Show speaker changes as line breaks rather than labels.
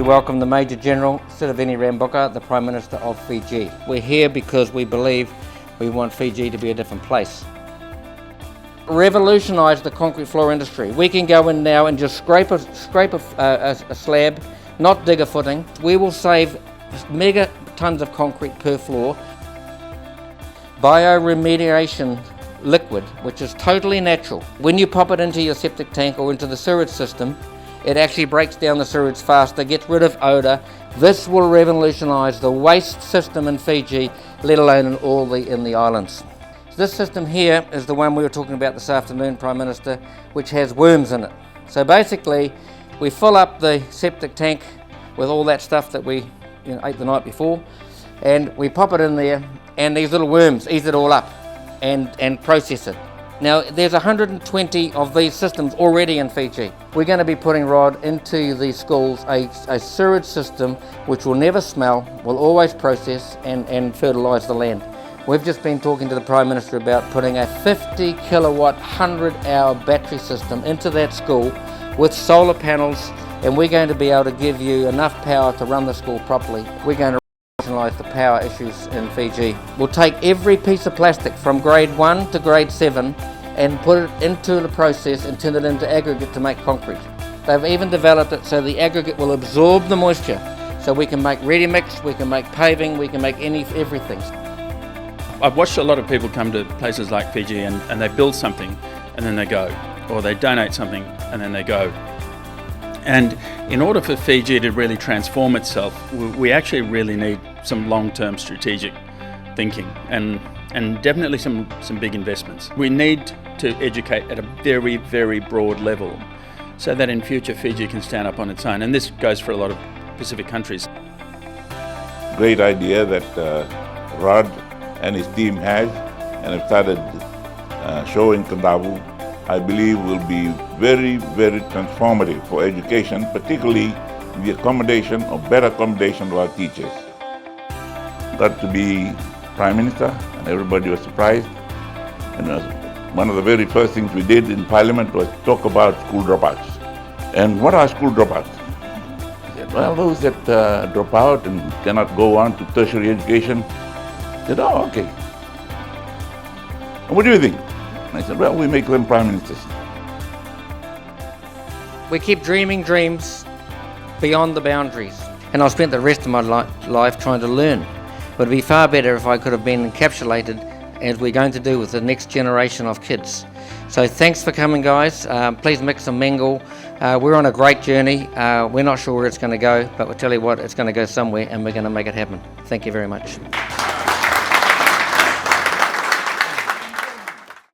welcome the Major General Sitiveni Rabuka, the Prime Minister of Fiji. We're here because we believe we want Fiji to be a different place. Revolutionise the concrete floor industry. We can go in now and just scrape a slab, not dig a footing. We will save mega tons of concrete per floor. Bioremediation liquid, which is totally natural. When you pop it into your septic tank or into the sewage system, it actually breaks down the sewage faster, gets rid of odour. This will revolutionise the waste system in Fiji, let alone in the islands. This system here is the one we were talking about this afternoon, Prime Minister, which has worms in it. So basically, we fill up the septic tank with all that stuff that we ate the night before, and we pop it in there, and these little worms eat it all up and process it. Now, there's 120 of these systems already in Fiji. We're going to be putting, Rod, into these schools a sewage system which will never smell, will always process and fertilise the land. We've just been talking to the Prime Minister about putting a 50 kilowatt, 100-hour battery system into that school with solar panels, and we're going to be able to give you enough power to run the school properly. We're going to revolutionise the power issues in Fiji. We'll take every piece of plastic from grade 1 to grade 7 and put it into the process and turn it into aggregate to make concrete. They've even developed it so the aggregate will absorb the moisture, so we can make ready mix, we can make paving, we can make everything.
I've watched a lot of people come to places like Fiji and they build something and then they go, or they donate something and then they go. And in order for Fiji to really transform itself, we actually really need some long-term strategic thinking and definitely some big investments. We need to educate at a very, very broad level so that in future Fiji can stand up on its own. And this goes for a lot of Pacific countries.
Great idea that Rod and his team has, and have started showing Kandavu, I believe will be very, very transformative for education, particularly the accommodation or better accommodation of our teachers. Got to be Prime Minister and everybody was surprised. And one of the very first things we did in Parliament was talk about school dropouts. And what are school dropouts? I said, well, those that drop out and cannot go on to tertiary education. I said, oh, okay. And what do you think? And I said, well, we make them Prime Ministers.
We keep dreaming dreams beyond the boundaries. And I've spent the rest of my life trying to learn. But it'd be far better if I could have been encapsulated as we're going to do with the next generation of kids. So thanks for coming, guys. Please mix and mingle. We're on a great journey. We're not sure where it's going to go, but we'll tell you what, it's going to go somewhere and we're going to make it happen. Thank you very much.